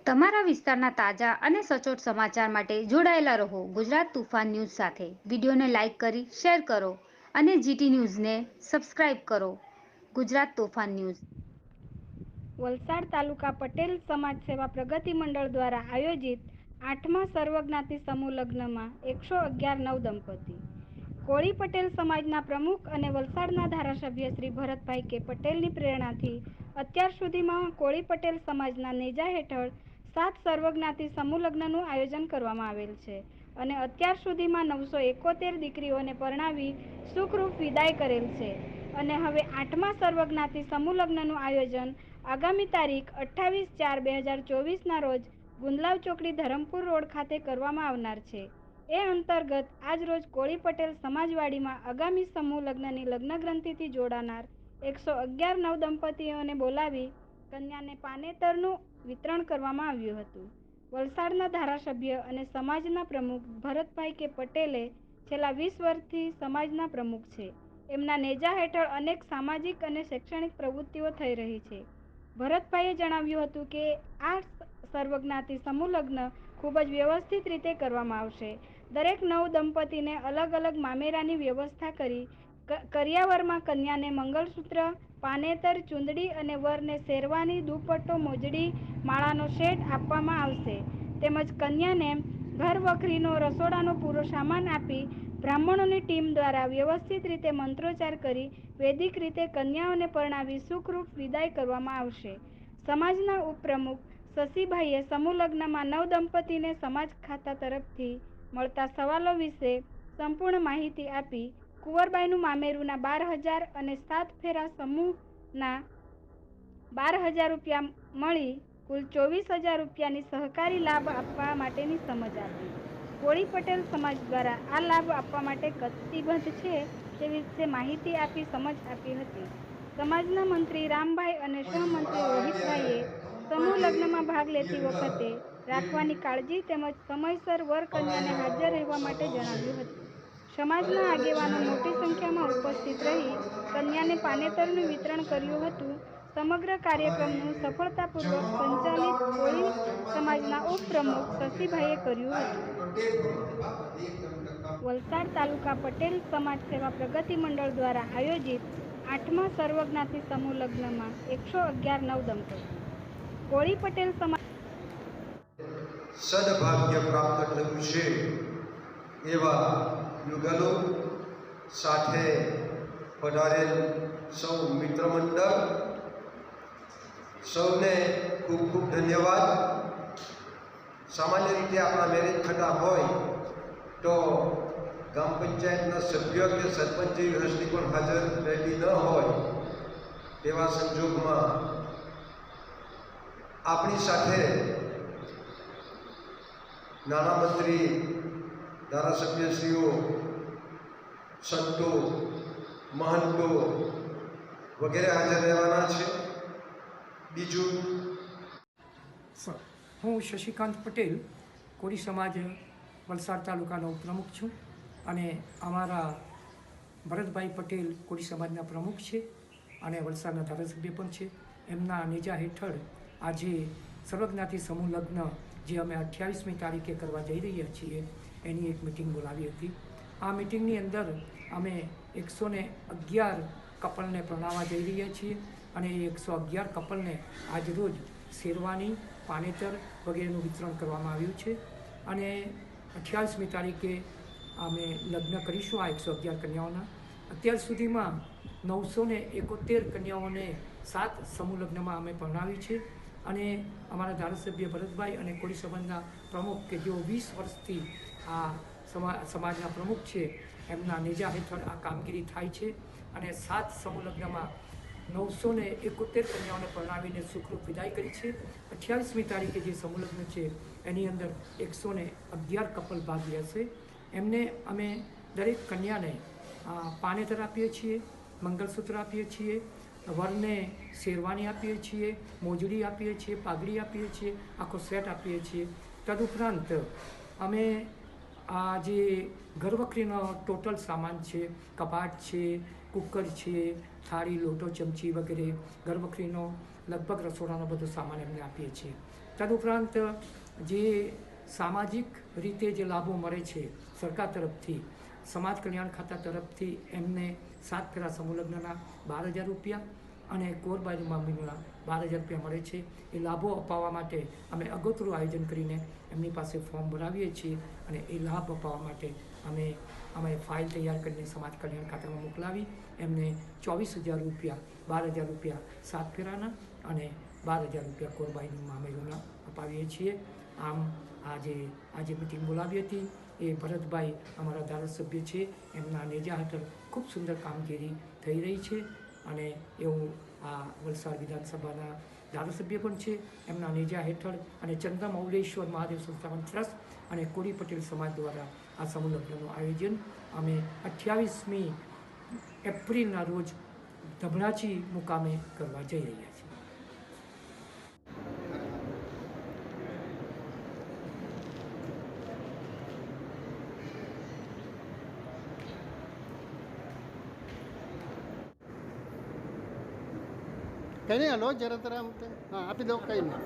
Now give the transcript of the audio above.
તમારા વિસ્તારના તાજા અને સચોટ સમાચાર માટે જોડાયેલા રહો ગુજરાત તુફાન ન્યૂઝ સાથે. વિડીયોને લાઇક કરી શેર કરો અને જીટી ન્યૂઝને સબસ્ક્રાઇબ કરો. ગુજરાત તોફાન ન્યૂઝ. વલસાડ તાલુકા પટેલ સમાજ સેવા પ્રગતિ મંડળ દ્વારા આયોજિત 8મા સર્વજ્ઞાતિ સમૂહ લગ્નમાં 111 નવદંપતિ. કોળી પટેલ સમાજના પ્રમુખ અને વલસાડના ધારાસભ્ય શ્રી ભરતભાઈ કે પટેલની પ્રેરણાથી અત્યાર સુધીમાં કોળી પટેલ સમાજના નેજા હેઠળ 7 સર્વજ્ઞાતિ સમૂહ લગ્નનું આયોજન કરવામાં આવેલ છે અને અત્યાર સુધીમાં 971 દીકરીઓને પરણાવી સુખરૂપ વિદાય કરેલ છે અને હવે 8મા સર્વજ્ઞાતિ સમૂહ લગ્નનું આયોજન આગામી તારીખ 28/4/2024 ના રોજ ગુંદલાવ ચોકડી ધરમપુર રોડ ખાતે કરવામાં આવનાર છે. એ અંતર્ગત આજ રોજ કોળી પટેલ સમાજવાડીમાં આગામી સમૂહ લગ્નની લગ્નગ્રંથિથી જોડાનાર 111 નવદંપતિઓને બોલાવી કન્યાને પાનેતરનું વિતરણ કરવામાં આવ્યું હતું. વલસાડના ધારાસભ્ય અને સમાજના પ્રમુખ ભરતભાઈ કે પટેલે છેલ્લા 20 વર્ષથી સમાજના પ્રમુખ છે. એમના નેજા હેઠળ અનેક સામાજિક અને શૈક્ષણિક પ્રવૃત્તિઓ થઈ રહી છે. ભરતભાઈએ જણાવ્યું હતું કે આ સર્વજ્ઞાતિ સમૂહ લગ્ન ખૂબ જ વ્યવસ્થિત રીતે કરવામાં આવશે. દરેક નવ દંપતીને અલગ અલગ મામેરાની વ્યવસ્થા કરી કરિયાવરમાં કન્યાને મંગળસૂત્ર, પાનેતર, ચુંદડી અને વરને શેરવાની, દુપટ્ટો, મોજડી, માળાનો સેટ આપવામાં આવશે તેમજ કન્યાને ઘર વખરીનો રસોડાનો પૂરો સામાન આપી બ્રાહ્મણોની ટીમ દ્વારા વ્યવસ્થિત રીતે મંત્રોચ્ચાર કરી વૈદિક રીતે કન્યાઓને પરણાવી સુખરૂપ વિદાય કરવામાં આવશે. સમાજના ઉપપ્રમુખ શશીભાઈએ સમૂહ લગ્નમાં નવદંપતિને સમાજ ખાતા તરફથી મળતા સવાલો વિશે સંપૂર્ણ માહિતી આપી કુંવરબાઈનું મામેરુના 12,000 અને 7 ફેરા સમૂહના 12,000 રૂપિયા મળી કુલ 24,000 રૂપિયાની સહકારી લાભ આપવા માટેની સમજ આપી. કોળી પટેલ સમાજ દ્વારા આ લાભ આપવા માટે કટિબદ્ધ છે તે વિશે માહિતી આપી સમજ આપી હતી. સમાજના મંત્રી રામભાઈ અને સહમંત્રી રોહિતભાઈએ સમૂહ લગ્નમાં ભાગ લેતી વખતે રાખવાની કાળજી તેમજ સમયસર વર કન્યાને હાજર રહેવા માટે જણાવ્યું હતું. સમાજના આગેવાનો મોટી સંખ્યામાં ઉપસ્થિત રહી કન્યાને પાનેતરનું વિતરણ કર્યું હતું. સમગ્ર કાર્યક્રમનું સફળતાપૂર્વક સંચાલિત કોળી સમાજના ઉપપ્રમુખ શશીભાઈએ કર્યું હતું. વલસાડ તાલુકા પટેલ સમાજ સેવા પ્રગતિ મંડળ દ્વારા આયોજિત 8મા સર્વજ્ઞાતિ સમૂહ લગ્નમાં 111 નવદંપતિ. કોળી પટેલ સમાજ સદભાગ્ય પ્રાપ્ત થયું છે એવા યુગલો સાથે પધારેલ સૌ મિત્ર મંડળ સૌને ખૂબ ખૂબ ધન્યવાદ. સામાન્ય રીતે આપણા મેરેજ થતા હોય તો ગ્રામ પંચાયતના સભ્ય કે સરપંચ જેવી હસ્તી પણ હાજર રહેતી ન હોય તેવા સંજોગમાં આપણી સાથે નાના મંત્રી, ધારાસભ્યશ્રીઓ, સંતો, મહંતો વગેરે હાજર રહેવાના છે. બીજું, હું શશિકાંત પટેલ કોળી સમાજ વલસાડ તાલુકાનો પ્રમુખ છું અને અમારા ભરતભાઈ પટેલ કોળી સમાજના પ્રમુખ છે અને વલસાડના ધારાસભ્ય પણ છે. એમના નેજા હેઠળ આજે સર્વજ્ઞાતિ સમૂહ લગ્ન જે અમે 28મી તારીખે કરવા જઈ રહ્યા છીએ એની એક મિટિંગ બોલાવી હતી. આ મિટિંગની અંદર અમે 111 કપલને પરણાવવા જઈ રહ્યા છીએ અને એ 111 કપલને આજરોજ શેરવાની, પાનેતર વગેરેનું વિતરણ કરવામાં આવ્યું છે અને 28મી તારીખે અમે લગ્ન કરીશું આ 111 કન્યાઓના. અત્યાર સુધીમાં 971 કન્યાઓને 7 સમૂહ લગ્નમાં અમે પરણાવી છે અને અમારા ધારાસભ્ય ભરતભાઈ અને કોળી સમાજના પ્રમુખ કે જેઓ 20 વર્ષથી આ સમાજના પ્રમુખ છે એમના નેજા હેઠળ આ કામગીરી થાય છે અને 7 સમૂહ લગ્નમાં 971 કન્યાઓને પરણાવીને સુખરૂપ વિદાય કરી છે. 28મી તારીખે જે સમૂહ લગ્ન છે એની અંદર 111 કપલ ભાગ લેશે. એમને અમે દરેક કન્યાને પાનેતર આપીએ છીએ, મંગળસૂત્ર આપીએ છીએ, વરને શેરવાની આપીએ છીએ, મોજડી આપીએ છીએ, પાઘડી આપીએ છીએ, આખો સેટ આપીએ છીએ. તદુપરાંત અમે આ જે ઘરવખરીનો ટોટલ સામાન છે, કબાટ છે, કુકર છે, થાળી, લોટો, ચમચી વગેરે ઘરવખરીનો લગભગ રસોડાનો બધો સામાન એમને આપીએ છીએ. તદુપરાંત જે સામાજિક રીતે જે લાભો મળે છે સરકાર તરફથી, સમાજ કલ્યાણ ખાતા તરફથી એમને 7 ફેરા સમૂહ લગ્નના 12,000 રૂપિયા અને કોરબાઈ મામલીના 12,000 રૂપિયા મળે છે. એ લાભો અપાવવા માટે અમે અગોતરું આયોજન કરીને એમની પાસે ફોર્મ ભરાવીએ છીએ અને એ લાભ અપાવવા માટે અમે ફાઇલ તૈયાર કરીને સમાજ કલ્યાણ ખાતામાં મોકલાવી એમને 24,000 રૂપિયા, 12,000 રૂપિયા 7 ફેરાના અને 12,000 રૂપિયા કોરબાઈની મામેલોના અપાવીએ છીએ. આમ આજે મિટિંગ બોલાવી હતી એ ભરતભાઈ અમારા ધારાસભ્ય છે, એમના નેજા હેઠળ ખૂબ સુંદર કામગીરી થઈ રહી છે અને એવું આ વલસાડ વિધાનસભાના ધારાસભ્ય પણ છે, એમના નેજા હેઠળ અને ચંદ્રમૌલેશ્વર મહાદેવ સંસ્થાપન ટ્રસ્ટ અને કોળી પટેલ સમાજ દ્વારા આ સમૂહ લગ્નનું આયોજન અમે 28મી એપ્રિલના રોજ ધબડાચી મુકામે કરવા જઈ રહ્યા છીએ. કંઈ નહીં, હલો જરા તરા હા આપી દો, કંઈ નહીં.